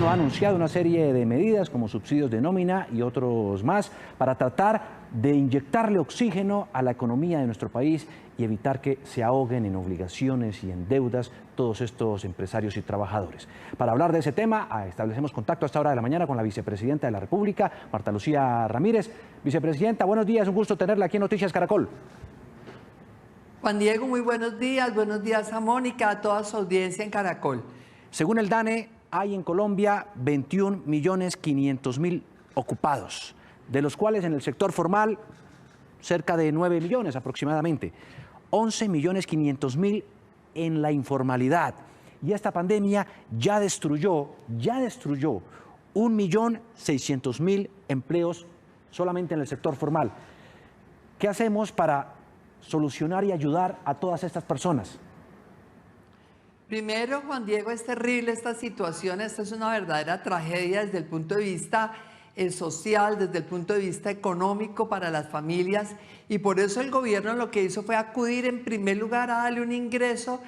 gobierno ha anunciado una serie de medidas como subsidios de nómina y otros más para tratar de inyectarle oxígeno a la economía de nuestro país y evitar que se ahoguen en obligaciones y en deudas todos estos empresarios y trabajadores. Para hablar de ese tema, establecemos contacto a esta hora de la mañana con la vicepresidenta de la República, Marta Lucía Ramírez. Vicepresidenta, buenos días, un gusto tenerla aquí en Noticias Caracol. Juan Diego, muy buenos días a Mónica, a toda su audiencia en Caracol. Según el DANE, hay en Colombia 21.500.000 ocupados, de los cuales en el sector formal cerca de 9 millones aproximadamente, 11.500.000 en la informalidad. Y esta pandemia ya destruyó 1.600.000 empleos solamente en el sector formal. ¿Qué hacemos para solucionar y ayudar a todas estas personas? Primero, Juan Diego, es terrible esta situación, esta es una verdadera tragedia desde el punto de vista social, desde el punto de vista económico para las familias, y por eso el gobierno lo que hizo fue acudir en primer lugar a darle un ingreso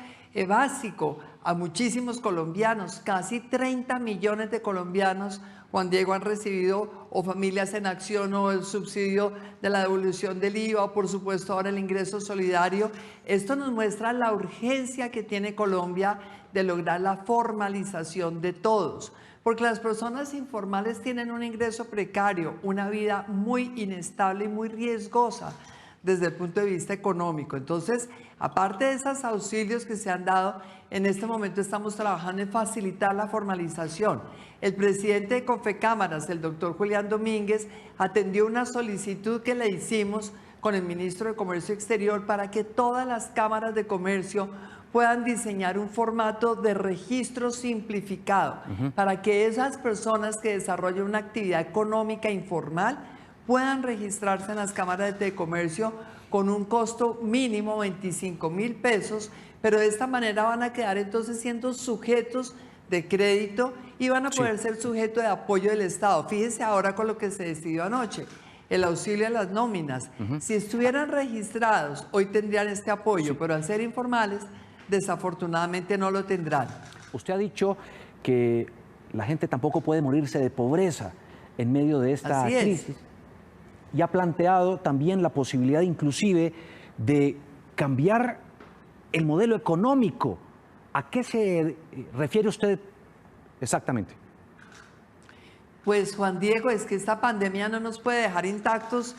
básico a muchísimos colombianos. Casi 30 millones de colombianos, Juan Diego, han recibido o Familias en Acción o el subsidio de la devolución del IVA o por supuesto ahora el ingreso solidario. Esto nos muestra la urgencia que tiene Colombia de lograr la formalización de todos, porque las personas informales tienen un ingreso precario, una vida muy inestable y muy riesgosa desde el punto de vista económico. Entonces, aparte de esos auxilios que se han dado, en este momento estamos trabajando en facilitar la formalización. El presidente de Confecámaras, el doctor Julián Domínguez, atendió una solicitud que le hicimos con el ministro de Comercio Exterior para que todas las cámaras de comercio puedan diseñar un formato de registro simplificado para que esas personas que desarrollan una actividad económica informal puedan registrarse en las cámaras de comercio con un costo mínimo 25.000 pesos, pero de esta manera van a quedar entonces siendo sujetos de crédito y van a poder ser sujetos de apoyo del Estado. Fíjese ahora con lo que se decidió anoche, el auxilio a las nóminas. Si estuvieran registrados, hoy tendrían este apoyo, pero al ser informales, desafortunadamente no lo tendrán. Usted ha dicho que la gente tampoco puede morirse de pobreza en medio de esta crisis. Y ha planteado también la posibilidad inclusive de cambiar el modelo económico. ¿A qué se refiere usted exactamente? Pues Juan Diego, es que esta pandemia no nos puede dejar intactos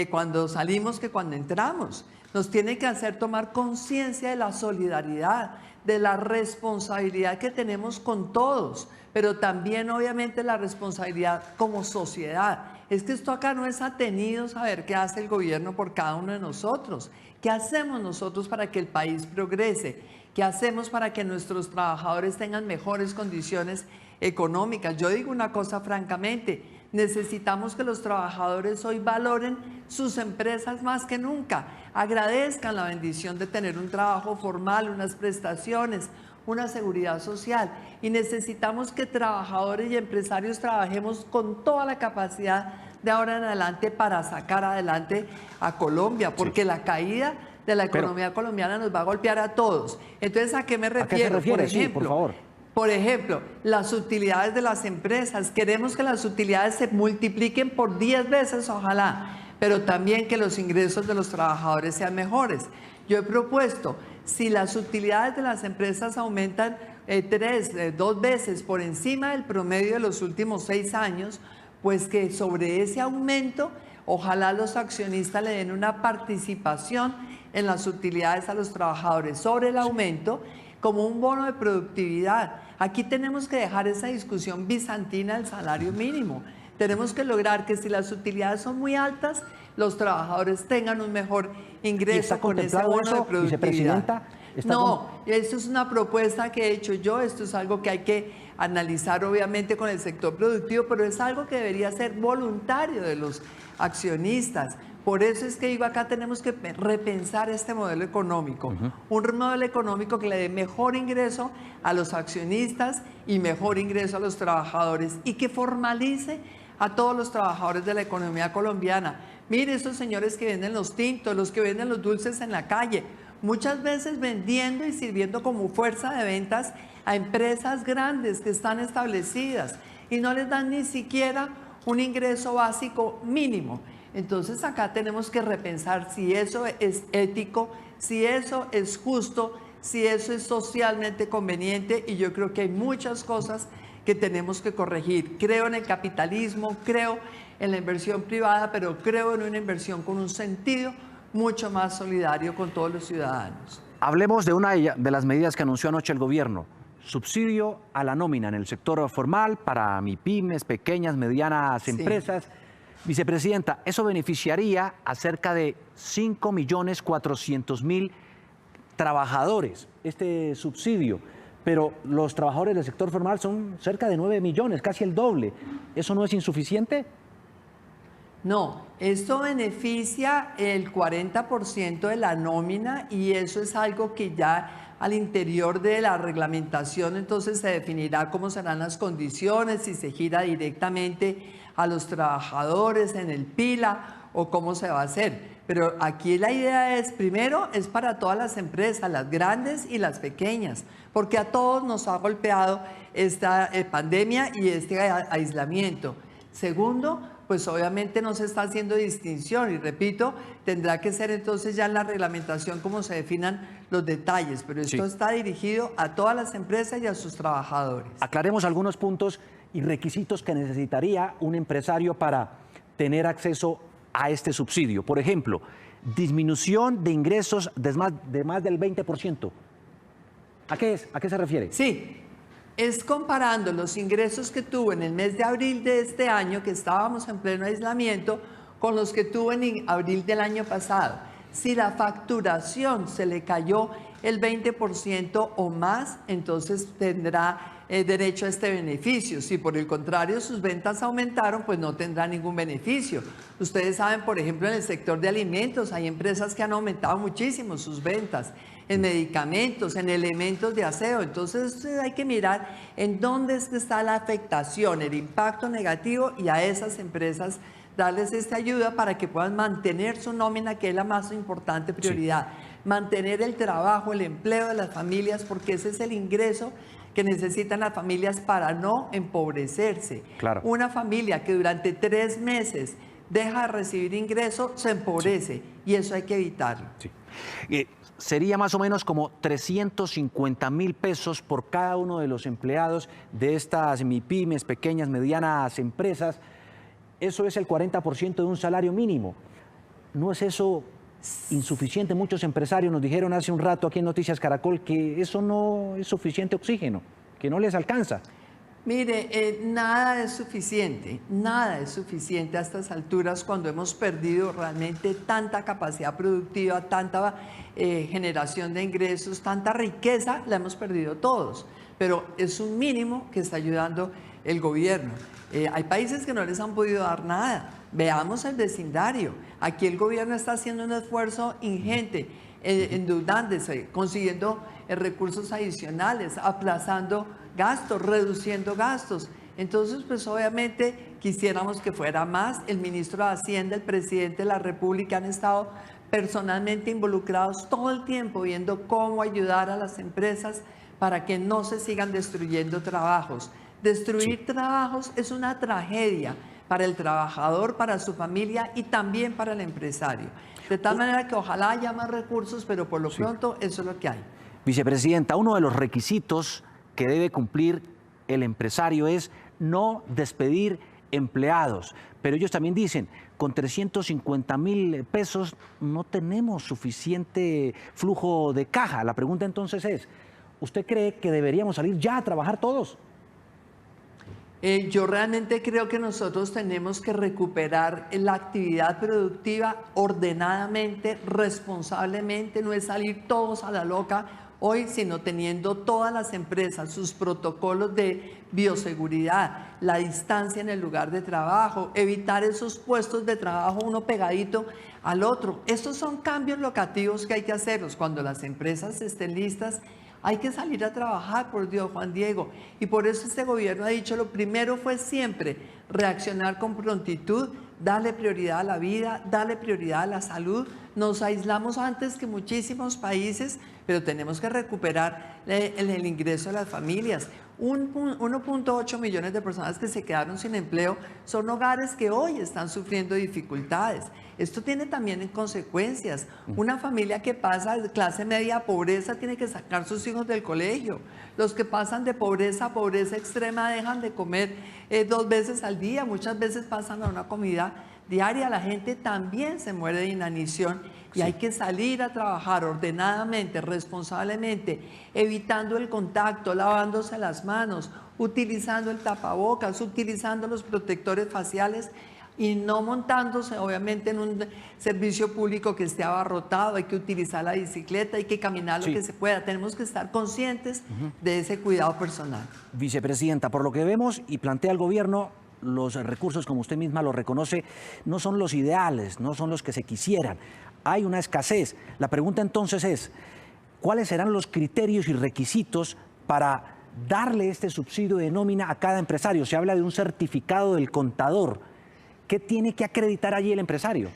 cuando salimos que cuando entramos. Nos tiene que hacer tomar conciencia de la solidaridad, de la responsabilidad que tenemos con todos, pero también obviamente la responsabilidad como sociedad. Es que esto acá no es atenido saber qué hace el gobierno por cada uno de nosotros. ¿Qué hacemos nosotros para que el país progrese? ¿Qué hacemos para que nuestros trabajadores tengan mejores condiciones económicas? Yo digo una cosa francamente, necesitamos que los trabajadores hoy valoren sus empresas más que nunca, agradezcan la bendición de tener un trabajo formal, unas prestaciones, una seguridad social, y necesitamos que trabajadores y empresarios trabajemos con toda la capacidad de ahora en adelante para sacar adelante a Colombia, porque la caída de la economía colombiana nos va a golpear a todos. Entonces, ¿a qué me refiero? ¿A qué se refiere? Por ejemplo, por favor. Por ejemplo, las utilidades de las empresas. Queremos que las utilidades se multipliquen por 10 veces, ojalá, pero también que los ingresos de los trabajadores sean mejores. Yo he propuesto, si las utilidades de las empresas aumentan 2 veces por encima del promedio de los últimos 6 años, pues que sobre ese aumento, ojalá los accionistas le den una participación en las utilidades a los trabajadores sobre el aumento como un bono de productividad. Aquí tenemos que dejar esa discusión bizantina del salario mínimo. Tenemos que lograr que si las utilidades son muy altas, los trabajadores tengan un mejor ingreso con ese bono de productividad. No, esto es una propuesta que he hecho yo, esto es algo que hay que analizar obviamente con el sector productivo, pero es algo que debería ser voluntario de los accionistas. Por eso es que digo, acá tenemos que repensar este modelo económico, un modelo económico que le dé mejor ingreso a los accionistas y mejor ingreso a los trabajadores y que formalice a todos los trabajadores de la economía colombiana. Mire, esos señores que venden los tintos, los que venden los dulces en la calle, muchas veces vendiendo y sirviendo como fuerza de ventas a empresas grandes que están establecidas y no les dan ni siquiera un ingreso básico mínimo. Entonces acá tenemos que repensar si eso es ético, si eso es justo, si eso es socialmente conveniente, y yo creo que hay muchas cosas que tenemos que corregir. Creo en el capitalismo, creo en la inversión privada, pero creo en una inversión con un sentido mucho más solidario con todos los ciudadanos. Hablemos de una de las medidas que anunció anoche el gobierno: subsidio a la nómina en el sector formal para MIPYMES, pequeñas, medianas empresas. Vicepresidenta, eso beneficiaría a cerca de 5.400.000 trabajadores, este subsidio, pero los trabajadores del sector formal son cerca de 9 millones, casi el doble. ¿Eso no es insuficiente? No, esto beneficia el 40% de la nómina, y eso es algo que ya al interior de la reglamentación entonces se definirá cómo serán las condiciones, si se gira directamente a los trabajadores en el PILA o cómo se va a hacer. Pero aquí la idea es, primero, es para todas las empresas, las grandes y las pequeñas, porque a todos nos ha golpeado esta pandemia y este aislamiento. Segundo, pues obviamente no se está haciendo distinción, y repito, tendrá que ser entonces ya en la reglamentación como se definan los detalles, pero esto está dirigido a todas las empresas y a sus trabajadores. Aclaremos algunos puntos y requisitos que necesitaría un empresario para tener acceso a este subsidio. Por ejemplo, disminución de ingresos de más del 20%. ¿A qué es? ¿A qué se refiere? Sí, es comparando los ingresos que tuvo en el mes de abril de este año, que estábamos en pleno aislamiento, con los que tuvo en abril del año pasado. Si la facturación se le cayó el 20% o más, entonces tendrá derecho a este beneficio. Si por el contrario sus ventas aumentaron, pues no tendrá ningún beneficio. Ustedes saben, por ejemplo, en el sector de alimentos hay empresas que han aumentado muchísimo sus ventas, en medicamentos, en elementos de aseo. Entonces hay que mirar en dónde es que está la afectación, el impacto negativo, y a esas empresas darles esta ayuda para que puedan mantener su nómina, que es la más importante prioridad. Mantener el trabajo, el empleo de las familias, porque ese es el ingreso que necesitan las familias para no empobrecerse. Claro. Una familia que durante 3 meses deja de recibir ingreso se empobrece, y eso hay que evitarlo. Sería más o menos como 350.000 pesos por cada uno de los empleados de estas MIPYMES, pequeñas, medianas empresas. Eso es el 40% de un salario mínimo. ¿No es eso insuficiente? Muchos empresarios nos dijeron hace un rato aquí en Noticias Caracol que eso no es suficiente oxígeno, que no les alcanza. Mire, nada es suficiente a estas alturas, cuando hemos perdido realmente tanta capacidad productiva, tanta generación de ingresos, tanta riqueza, la hemos perdido todos. Pero es un mínimo que está ayudando el gobierno. Hay países que no les han podido dar nada. Veamos el vecindario. Aquí el gobierno está haciendo un esfuerzo ingente, endeudándose, consiguiendo recursos adicionales, aplazando gastos, reduciendo gastos. Entonces, pues obviamente quisiéramos que fuera más. El ministro de Hacienda, el presidente de la República han estado personalmente involucrados todo el tiempo viendo cómo ayudar a las empresas para que no se sigan destruyendo trabajos. Destruir trabajos es una tragedia para el trabajador, para su familia y también para el empresario. De tal manera que ojalá haya más recursos, pero por lo pronto eso es lo que hay. Vicepresidenta, uno de los requisitos que debe cumplir el empresario es no despedir empleados. Pero ellos también dicen, con 350.000 pesos no tenemos suficiente flujo de caja. La pregunta entonces es, ¿usted cree que deberíamos salir ya a trabajar todos? Yo realmente creo que nosotros tenemos que recuperar la actividad productiva ordenadamente, responsablemente. No es salir todos a la loca hoy, sino teniendo todas las empresas sus protocolos de bioseguridad, la distancia en el lugar de trabajo, evitar esos puestos de trabajo uno pegadito al otro. Estos son cambios locativos que hay que hacerlos. Cuando las empresas estén listas, hay que salir a trabajar, por Dios, Juan Diego. Y por eso este gobierno ha dicho, lo primero fue siempre reaccionar con prontitud, darle prioridad a la vida, darle prioridad a la salud. Nos aislamos antes que muchísimos países, pero tenemos que recuperar el ingreso de las familias. 1.8 millones de personas que se quedaron sin empleo son hogares que hoy están sufriendo dificultades. Esto tiene también consecuencias. Una familia que pasa de clase media a pobreza tiene que sacar sus hijos del colegio. Los que pasan de pobreza a pobreza extrema dejan de comer 2 veces al día, muchas veces pasan a una comida diaria. La gente también se muere de inanición y hay que salir a trabajar ordenadamente, responsablemente, evitando el contacto, lavándose las manos, utilizando el tapabocas, utilizando los protectores faciales y no montándose obviamente en un servicio público que esté abarrotado. Hay que utilizar la bicicleta, hay que caminar lo que se pueda. Tenemos que estar conscientes de ese cuidado personal. Vicepresidenta, por lo que vemos y plantea el gobierno, los recursos, como usted misma lo reconoce, no son los ideales, no son los que se quisieran. Hay una escasez. La pregunta entonces es, ¿cuáles serán los criterios y requisitos para darle este subsidio de nómina a cada empresario? Se habla de un certificado del contador. ¿Qué tiene que acreditar allí el empresario?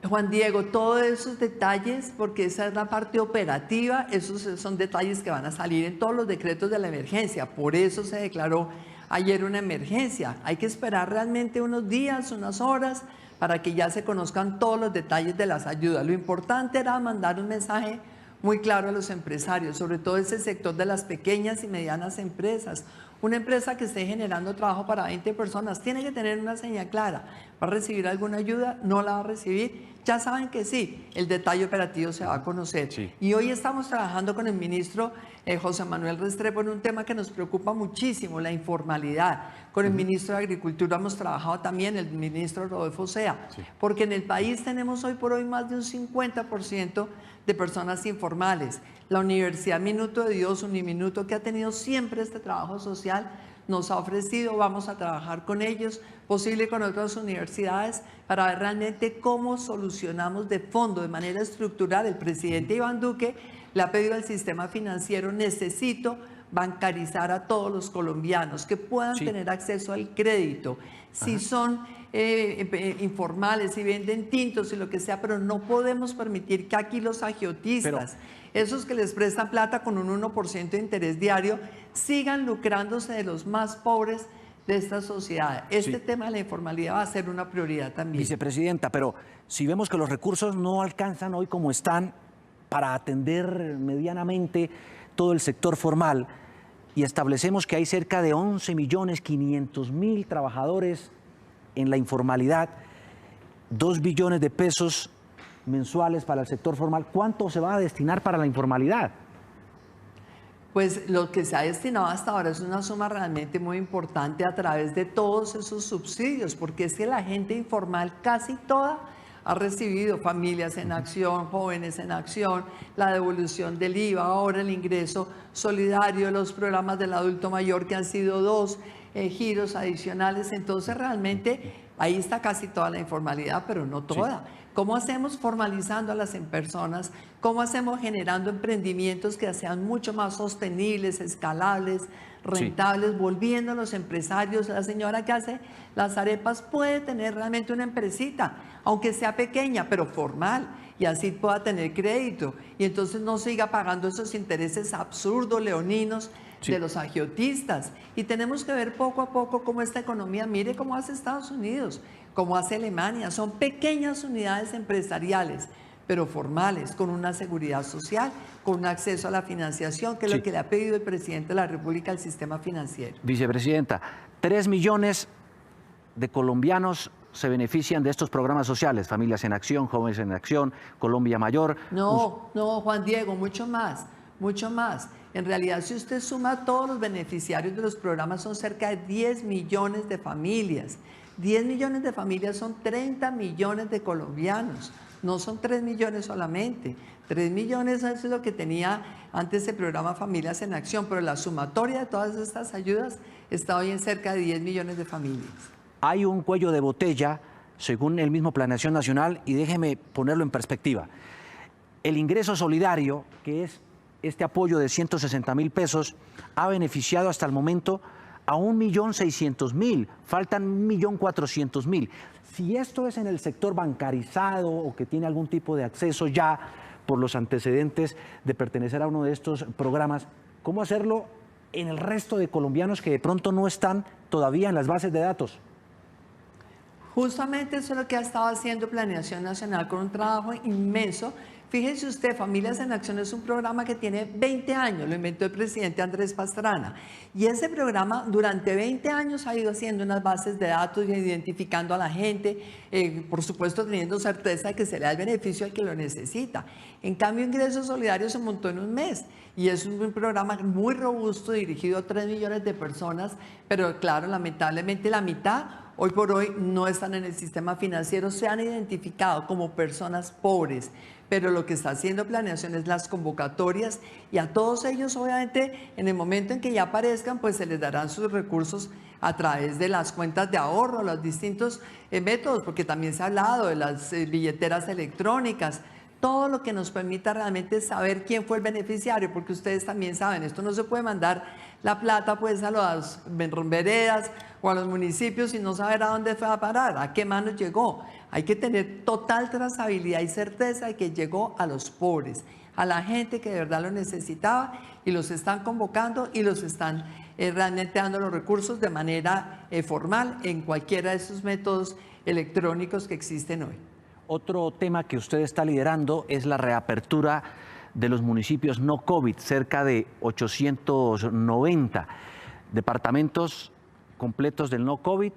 Juan Diego, todos esos detalles, porque esa es la parte operativa, esos son detalles que van a salir en todos los decretos de la emergencia. Por eso se declaró ayer una emergencia. Hay que esperar realmente unos días, unas horas, para que ya se conozcan todos los detalles de las ayudas. Lo importante era mandar un mensaje muy claro a los empresarios, sobre todo ese sector de las pequeñas y medianas empresas. Una empresa que esté generando trabajo para 20 personas tiene que tener una señal clara. ¿Va a recibir alguna ayuda? ¿No la va a recibir? Ya saben que sí, el detalle operativo se va a conocer. Sí. Y hoy estamos trabajando con el ministro José Manuel Restrepo en un tema que nos preocupa muchísimo, la informalidad. Con el ministro de Agricultura hemos trabajado también, el ministro Rodolfo Sea, porque en el país tenemos hoy por hoy más de un 50% de personas informales. La Universidad Minuto de Dios, Uniminuto, que ha tenido siempre este trabajo social, nos ha ofrecido, vamos a trabajar con ellos, posible con otras universidades, para ver realmente cómo solucionamos de fondo, de manera estructural. El presidente Iván Duque le ha pedido al sistema financiero, necesito bancarizar a todos los colombianos, que puedan tener acceso al crédito. Si son informales, si venden tintos y lo que sea, pero no podemos permitir que aquí los agiotistas, esos que les prestan plata con un 1% de interés diario, sigan lucrándose de los más pobres de esta sociedad. Este tema de la informalidad va a ser una prioridad también. Vicepresidenta, pero si vemos que los recursos no alcanzan hoy como están para atender medianamente todo el sector formal y establecemos que hay cerca de 11.500.000 trabajadores en la informalidad, 2 billones de pesos mensuales para el sector formal, ¿cuánto se va a destinar para la informalidad? Pues lo que se ha destinado hasta ahora es una suma realmente muy importante a través de todos esos subsidios, porque es que la gente informal casi toda ha recibido, Familias en Acción, Jóvenes en Acción, la devolución del IVA, ahora el ingreso solidario, los programas del adulto mayor que han sido 2 giros adicionales. Entonces realmente ahí está casi toda la informalidad, pero no toda. ¿Cómo hacemos formalizando a las personas? ¿Cómo hacemos generando emprendimientos que sean mucho más sostenibles, escalables, rentables, volviendo a los empresarios? La señora que hace las arepas puede tener realmente una empresita, aunque sea pequeña, pero formal, y así pueda tener crédito. Y entonces no siga pagando esos intereses absurdos, leoninos, de los agiotistas. Y tenemos que ver poco a poco cómo esta economía, mire cómo hace Estados Unidos, cómo hace Alemania. Son pequeñas unidades empresariales, pero formales, con una seguridad social, con un acceso a la financiación, que es lo que le ha pedido el presidente de la República al sistema financiero. Vicepresidenta, 3 millones de colombianos se benefician de estos programas sociales, Familias en Acción, Jóvenes en Acción, Colombia Mayor. No, Juan Diego, mucho más, mucho más. En realidad, si usted suma todos los beneficiarios de los programas, son cerca de 10 millones de familias. 10 millones de familias son 30 millones de colombianos. No son 3 millones solamente. 3 millones es lo que tenía antes el programa Familias en Acción, pero la sumatoria de todas estas ayudas está hoy en cerca de 10 millones de familias. Hay un cuello de botella, según el mismo Planeación Nacional, y déjeme ponerlo en perspectiva. El ingreso solidario, que es este apoyo de 160.000 pesos, ha beneficiado hasta el momento a 1.600.000, faltan 1.400.000. Si esto es en el sector bancarizado o que tiene algún tipo de acceso ya por los antecedentes de pertenecer a uno de estos programas, ¿cómo hacerlo en el resto de colombianos que de pronto no están todavía en las bases de datos? Justamente eso es lo que ha estado haciendo Planeación Nacional con un trabajo inmenso. Fíjense usted, Familias en Acción es un programa que tiene 20 años, lo inventó el presidente Andrés Pastrana. Y ese programa durante 20 años ha ido haciendo unas bases de datos y identificando a la gente, por supuesto teniendo certeza de que se le da el beneficio al que lo necesita. En cambio, Ingresos Solidarios se montó en un mes y es un programa muy robusto dirigido a 3 millones de personas, pero claro, lamentablemente la mitad hoy por hoy no están en el sistema financiero, se han identificado como personas pobres, pero lo que está haciendo Planeación es las convocatorias y a todos ellos obviamente en el momento en que ya aparezcan pues se les darán sus recursos a través de las cuentas de ahorro, los distintos métodos, porque también se ha hablado de las billeteras electrónicas, todo lo que nos permita realmente saber quién fue el beneficiario, porque ustedes también saben, esto no se puede mandar la plata pues a las veredas o a los municipios y no saber a dónde fue a parar, a qué manos llegó. Hay que tener total trazabilidad y certeza de que llegó a los pobres, a la gente que de verdad lo necesitaba y los están convocando y los están realmente dando los recursos de manera formal en cualquiera de esos métodos electrónicos que existen hoy. Otro tema que usted está liderando es la reapertura de los municipios no COVID, cerca de 890 departamentos completos del no COVID,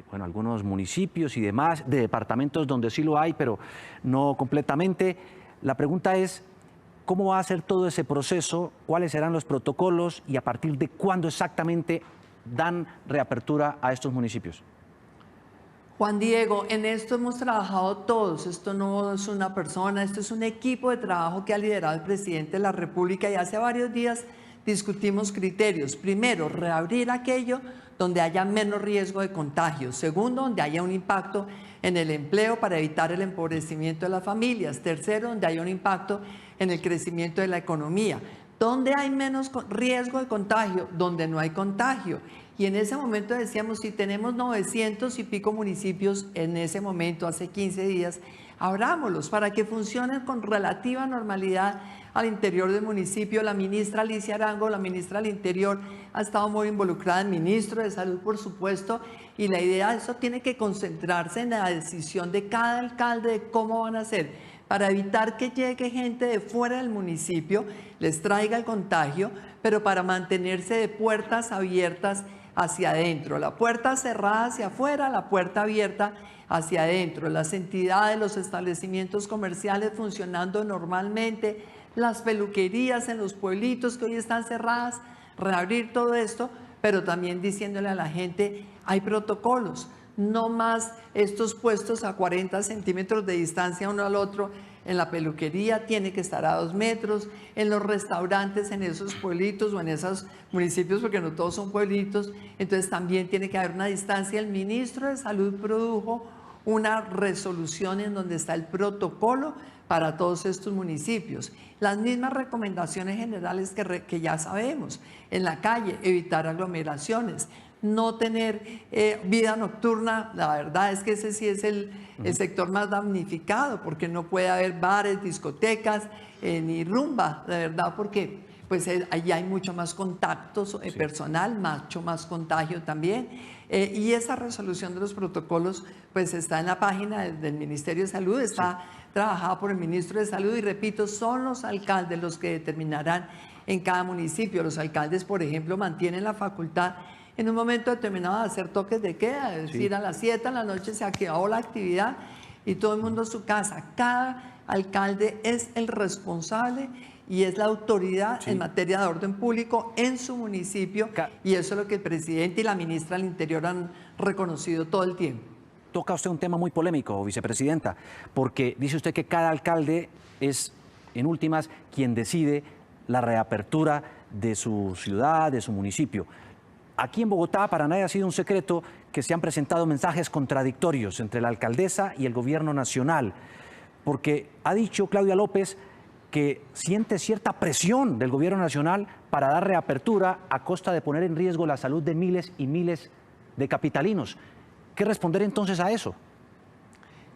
bueno, algunos municipios y demás, de departamentos donde sí lo hay, pero no completamente. La pregunta es, ¿cómo va a ser todo ese proceso? ¿Cuáles serán los protocolos? ¿Y a partir de cuándo exactamente dan reapertura a estos municipios? Juan Diego, en esto hemos trabajado todos, esto no es una persona, esto es un equipo de trabajo que ha liderado el presidente de la República y hace varios días discutimos criterios. Primero, reabrir aquello donde haya menos riesgo de contagio. Segundo, donde haya un impacto en el empleo para evitar el empobrecimiento de las familias. Tercero, donde haya un impacto en el crecimiento de la economía. ¿Dónde hay menos riesgo de contagio? Donde no hay contagio. Y en ese momento decíamos, si tenemos 900 y pico municipios en ese momento, hace 15 días, abrámoslos para que funcionen con relativa normalidad al interior del municipio. La ministra Alicia Arango, la ministra del Interior, ha estado muy involucrada, el ministro de Salud, por supuesto, y la idea de eso tiene que concentrarse en la decisión de cada alcalde de cómo van a hacer para evitar que llegue gente de fuera del municipio, les traiga el contagio, pero para mantenerse de puertas abiertas hacia adentro, la puerta cerrada hacia afuera, la puerta abierta hacia adentro, las entidades, los establecimientos comerciales funcionando normalmente, las peluquerías en los pueblitos que hoy están cerradas, reabrir todo esto, pero también diciéndole a la gente, hay protocolos, no más estos puestos a 40 centímetros de distancia uno al otro. En la peluquería tiene que estar a 2 metros, en los restaurantes, en esos pueblitos o en esos municipios, porque no todos son pueblitos, entonces también tiene que haber una distancia. El ministro de Salud produjo una resolución en donde está el protocolo para todos estos municipios. Las mismas recomendaciones generales que ya sabemos. En la calle, evitar aglomeraciones, no tener vida nocturna. La verdad es que ese sí es el sector más damnificado, porque no puede haber bares, discotecas, ni rumba, de verdad, porque pues allí hay mucho más contacto personal, mucho más contagio también. Y esa resolución de los protocolos pues está en la página del Ministerio de Salud, está trabajada por el Ministro de Salud y repito, son los alcaldes los que determinarán en cada municipio. Los alcaldes, por ejemplo, mantienen la facultad en un momento determinado de hacer toques de queda, es decir, a las 7 de la noche se acabó la actividad y todo el mundo a su casa. Cada alcalde es el responsable y es la autoridad en materia de orden público en su municipio y eso es lo que el presidente y la ministra del Interior han reconocido todo el tiempo. Toca usted un tema muy polémico, vicepresidenta, porque dice usted que cada alcalde es, en últimas, quien decide la reapertura de su ciudad, de su municipio. Aquí en Bogotá, para nadie ha sido un secreto que se han presentado mensajes contradictorios entre la alcaldesa y el gobierno nacional, porque ha dicho Claudia López que siente cierta presión del gobierno nacional para dar reapertura a costa de poner en riesgo la salud de miles y miles de capitalinos. ¿Qué responder entonces a eso?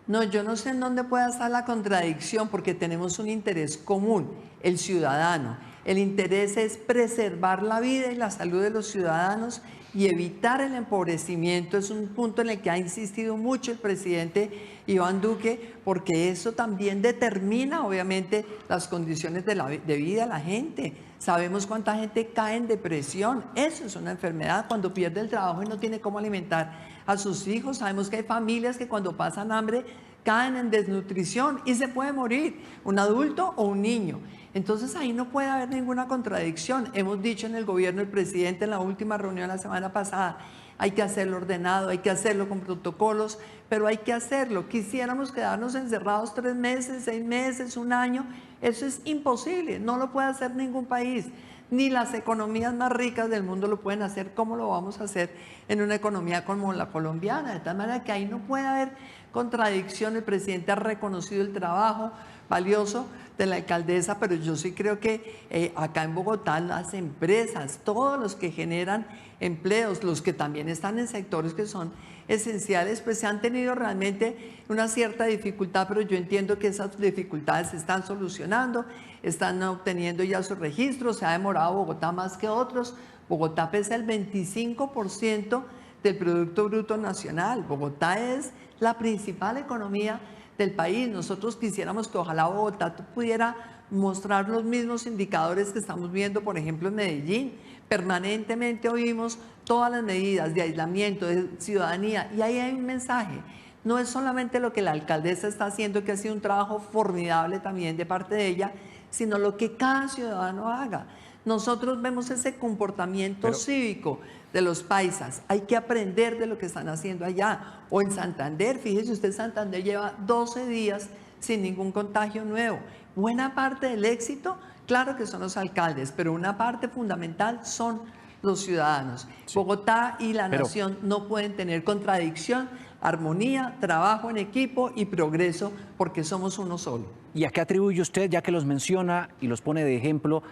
No, yo no sé en dónde pueda estar la contradicción, porque tenemos un interés común, el ciudadano. El interés es preservar la vida y la salud de los ciudadanos y evitar el empobrecimiento. Es un punto en el que ha insistido mucho el presidente Iván Duque, porque eso también determina, obviamente, las condiciones de vida de la gente. Sabemos cuánta gente cae en depresión. Eso es una enfermedad, cuando pierde el trabajo y no tiene cómo alimentar a sus hijos. Sabemos que hay familias que cuando pasan hambre caen en desnutrición y se puede morir, un adulto o un niño. Entonces ahí no puede haber ninguna contradicción. Hemos dicho en el gobierno, el presidente en la última reunión la semana pasada, hay que hacerlo ordenado, hay que hacerlo con protocolos, pero hay que hacerlo. Quisiéramos quedarnos encerrados 3 meses, 6 meses, 1 año. Eso es imposible, no lo puede hacer ningún país. Ni las economías más ricas del mundo lo pueden hacer. ¿Cómo lo vamos a hacer en una economía como la colombiana? De tal manera que ahí no puede haber contradicción. El presidente ha reconocido el trabajo valioso de la alcaldesa, pero yo sí creo que acá en Bogotá las empresas, todos los que generan empleos, los que también están en sectores que son esenciales, pues se han tenido realmente una cierta dificultad, pero yo entiendo que esas dificultades se están solucionando, están obteniendo ya sus registros. Se ha demorado Bogotá más que otros. Bogotá pesa el 25% del Producto Bruto Nacional. Bogotá es la principal economía del país. Nosotros quisiéramos que ojalá Bogotá pudiera mostrar los mismos indicadores que estamos viendo, por ejemplo, en Medellín. Permanentemente oímos todas las medidas de aislamiento, de ciudadanía, y ahí hay un mensaje. No es solamente lo que la alcaldesa está haciendo, que ha sido un trabajo formidable también de parte de ella, sino lo que cada ciudadano haga. Nosotros vemos ese comportamiento cívico de los paisas. Hay que aprender de lo que están haciendo allá. O en Santander, fíjese usted, Santander lleva 12 días sin ningún contagio nuevo. Buena parte del éxito, claro que son los alcaldes, pero una parte fundamental son los ciudadanos. Sí. Bogotá y la nación no pueden tener contradicción, armonía, trabajo en equipo y progreso, porque somos uno solo. ¿Y a qué atribuye usted, ya que los menciona y los pone de ejemplo,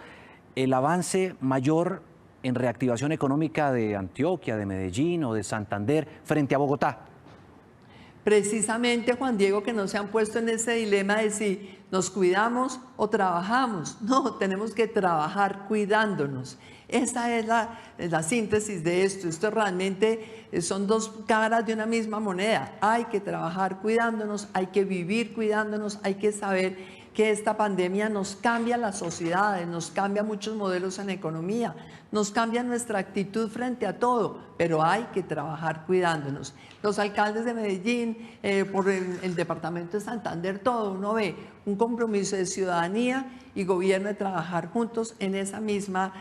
el avance mayor en reactivación económica de Antioquia, de Medellín o de Santander frente a Bogotá? Precisamente, Juan Diego, que no se han puesto en ese dilema de si nos cuidamos o trabajamos. No, tenemos que trabajar cuidándonos. Esa es la síntesis de esto. Esto realmente son 2 caras de una misma moneda. Hay que trabajar cuidándonos, hay que vivir cuidándonos, hay que saber que esta pandemia nos cambia las sociedades, nos cambia muchos modelos en la economía, nos cambia nuestra actitud frente a todo, pero hay que trabajar cuidándonos. Los alcaldes de Medellín, por el departamento de Santander, todo uno ve un compromiso de ciudadanía y gobierno de trabajar juntos en ese mismo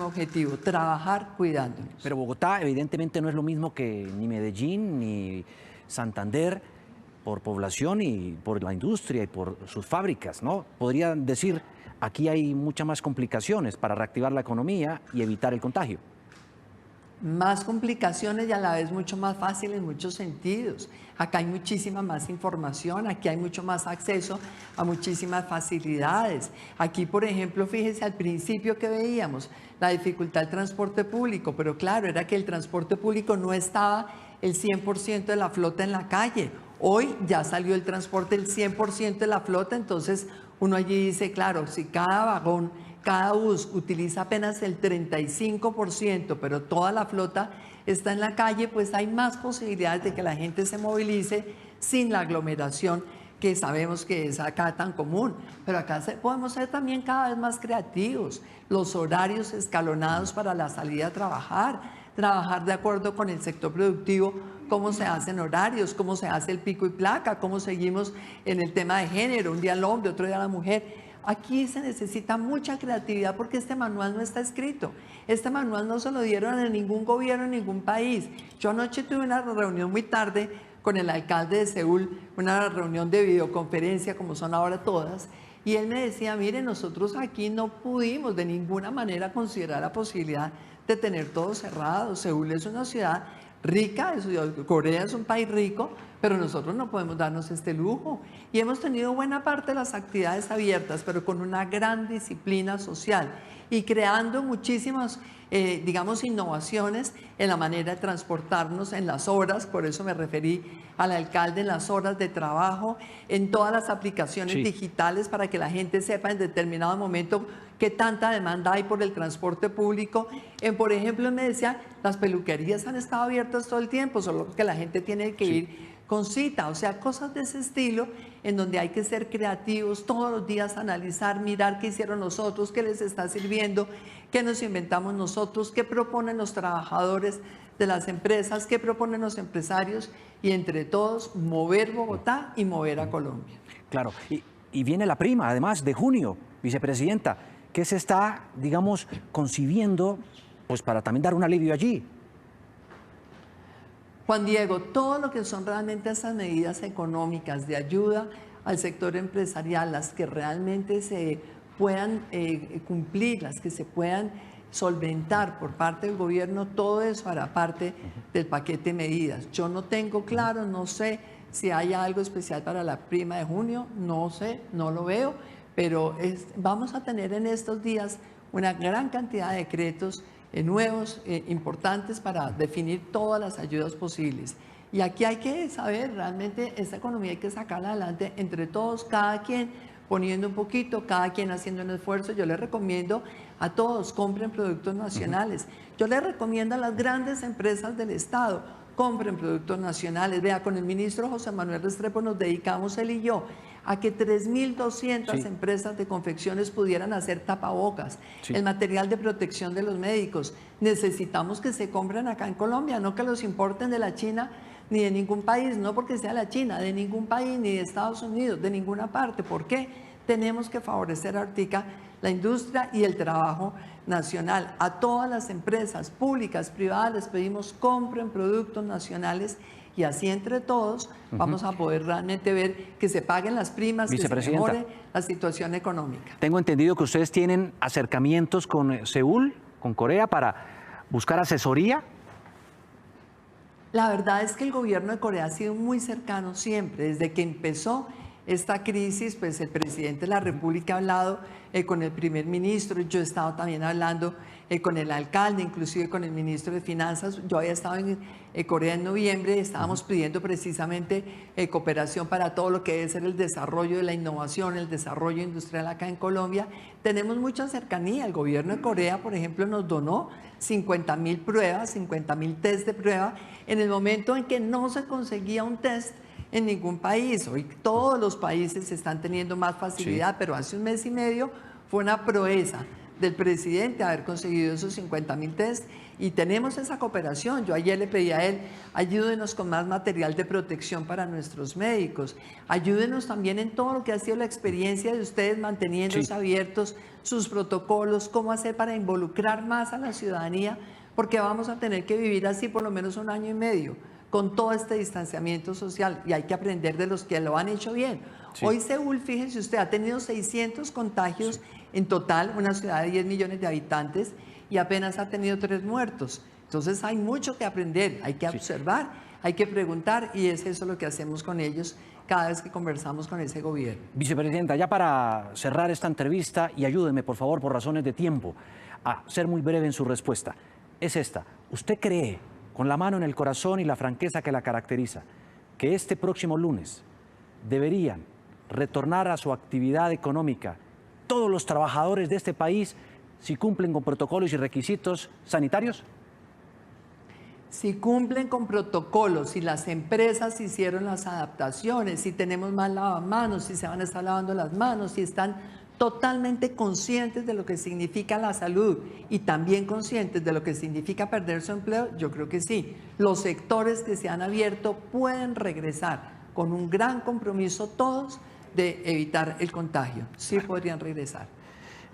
objetivo, trabajar cuidándonos. Pero Bogotá evidentemente no es lo mismo que ni Medellín ni Santander, por población y por la industria y por sus fábricas, ¿no? Podrían decir, aquí hay muchas más complicaciones para reactivar la economía y evitar el contagio. Más complicaciones y a la vez mucho más fácil en muchos sentidos. Acá hay muchísima más información, aquí hay mucho más acceso a muchísimas facilidades. Aquí, por ejemplo, fíjese al principio que veíamos la dificultad del transporte público, pero claro, era que el transporte público no estaba el 100% de la flota en la calle. Hoy ya salió el transporte el 100% de la flota, entonces uno allí dice, claro, si cada vagón, cada bus utiliza apenas el 35%, pero toda la flota está en la calle, pues hay más posibilidades de que la gente se movilice sin la aglomeración que sabemos que es acá tan común. Pero acá podemos ser también cada vez más creativos, los horarios escalonados para la salida a trabajar de acuerdo con el sector productivo, cómo se hacen horarios, cómo se hace el pico y placa, cómo seguimos en el tema de género, un día el hombre, otro día la mujer. Aquí se necesita mucha creatividad porque este manual no está escrito. Este manual no se lo dieron a ningún gobierno, en ningún país. Yo anoche tuve una reunión muy tarde con el alcalde de Seúl, una reunión de videoconferencia como son ahora todas, y él me decía, mire, nosotros aquí no pudimos de ninguna manera considerar la posibilidad de tener todo cerrado. Seúl es una ciudad rica, Corea es un país rico, pero nosotros no podemos darnos este lujo. Y hemos tenido buena parte de las actividades abiertas, pero con una gran disciplina social y creando muchísimas, digamos, innovaciones en la manera de transportarnos, en las horas, por eso me referí al alcalde, en las horas de trabajo, en todas las aplicaciones digitales para que la gente sepa en determinado momento qué tanta demanda hay por el transporte público. Por ejemplo, él me decía, las peluquerías han estado abiertas todo el tiempo, solo que la gente tiene que ir con cita, o sea, cosas de ese estilo en donde hay que ser creativos, todos los días analizar, mirar qué hicieron los otros, qué les está sirviendo, qué nos inventamos nosotros, qué proponen los trabajadores de las empresas, qué proponen los empresarios y entre todos mover Bogotá y mover a Colombia. Claro, y viene la prima, además, de junio, vicepresidenta, ¿qué se está, digamos, concibiendo pues para también dar un alivio allí? Juan Diego, todo lo que son realmente esas medidas económicas de ayuda al sector empresarial, las que realmente se puedan cumplir, las que se puedan solventar por parte del gobierno, todo eso hará parte del paquete de medidas. Yo no tengo claro, no sé si hay algo especial para la prima de junio, no sé, no lo veo, pero vamos a tener en estos días una gran cantidad de decretos nuevos, importantes para definir todas las ayudas posibles. Y aquí hay que saber, realmente esta economía hay que sacarla adelante entre todos, cada quien poniendo un poquito, cada quien haciendo un esfuerzo. Yo les recomiendo a todos, compren productos nacionales. Yo les recomiendo a las grandes empresas del Estado, compren productos nacionales. Vea, con el ministro José Manuel Restrepo nos dedicamos él y yo a que 3.200 empresas de confecciones pudieran hacer tapabocas, el material de protección de los médicos. Necesitamos que se compren acá en Colombia, no que los importen de la China ni de ningún país, no porque sea la China, de ningún país, ni de Estados Unidos, de ninguna parte. ¿Por qué? Tenemos que favorecer ahorita la industria y el trabajo nacional. A todas las empresas públicas, privadas, les pedimos compren productos nacionales y así entre todos vamos a poder realmente ver que se paguen las primas, que se mejore la situación económica. Tengo entendido que ustedes tienen acercamientos con Seúl, con Corea, para buscar asesoría. La verdad es que el gobierno de Corea ha sido muy cercano siempre, desde que empezó esta crisis, pues el presidente de la República ha hablado con el primer ministro, yo he estado también hablando con el alcalde, inclusive con el ministro de Finanzas. Yo había estado en Corea en noviembre, estábamos pidiendo precisamente cooperación para todo lo que debe ser el desarrollo de la innovación, el desarrollo industrial acá en Colombia. Tenemos mucha cercanía. El gobierno de Corea, por ejemplo, nos donó 50.000 pruebas, 50.000 test de prueba, en el momento en que no se conseguía un test en ningún país. Hoy todos los países están teniendo más facilidad, pero hace un mes y medio fue una proeza del presidente haber conseguido esos 50.000 test y tenemos esa cooperación. Yo ayer le pedí a él, ayúdenos con más material de protección para nuestros médicos, ayúdenos también en todo lo que ha sido la experiencia de ustedes manteniéndose abiertos, sus protocolos, cómo hacer para involucrar más a la ciudadanía, porque vamos a tener que vivir así por lo menos un año y medio con todo este distanciamiento social y hay que aprender de los que lo han hecho bien. Hoy Seúl, fíjense usted, ha tenido 600 contagios en total, una ciudad de 10 millones de habitantes y apenas ha tenido 3 muertos. Entonces hay mucho que aprender, hay que observar, hay que preguntar y es eso lo que hacemos con ellos cada vez que conversamos con ese gobierno. Vicepresidenta, ya para cerrar esta entrevista y ayúdeme por favor por razones de tiempo a ser muy breve en su respuesta, es esta. ¿Usted cree, con la mano en el corazón y la franqueza que la caracteriza, que este próximo lunes deberían retornar a su actividad económica todos los trabajadores de este país si cumplen con protocolos y requisitos sanitarios? Si cumplen con protocolos, si las empresas hicieron las adaptaciones, si tenemos más lavamanos, si se van a estar lavando las manos, si están totalmente conscientes de lo que significa la salud y también conscientes de lo que significa perder su empleo, yo creo que sí. Los sectores que se han abierto pueden regresar con un gran compromiso todos de evitar el contagio. Sí podrían regresar.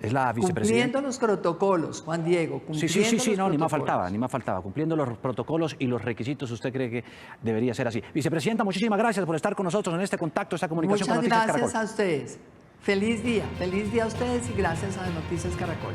Es la vicepresidenta. Cumpliendo los protocolos, Juan Diego. Sí, no, ni más faltaba. Cumpliendo los protocolos y los requisitos, ¿usted cree que debería ser así? Vicepresidenta, muchísimas gracias por estar con nosotros en este contacto, esta comunicación con Noticias Caracol. Muchas gracias a ustedes. Feliz día a ustedes y gracias a Noticias Caracol.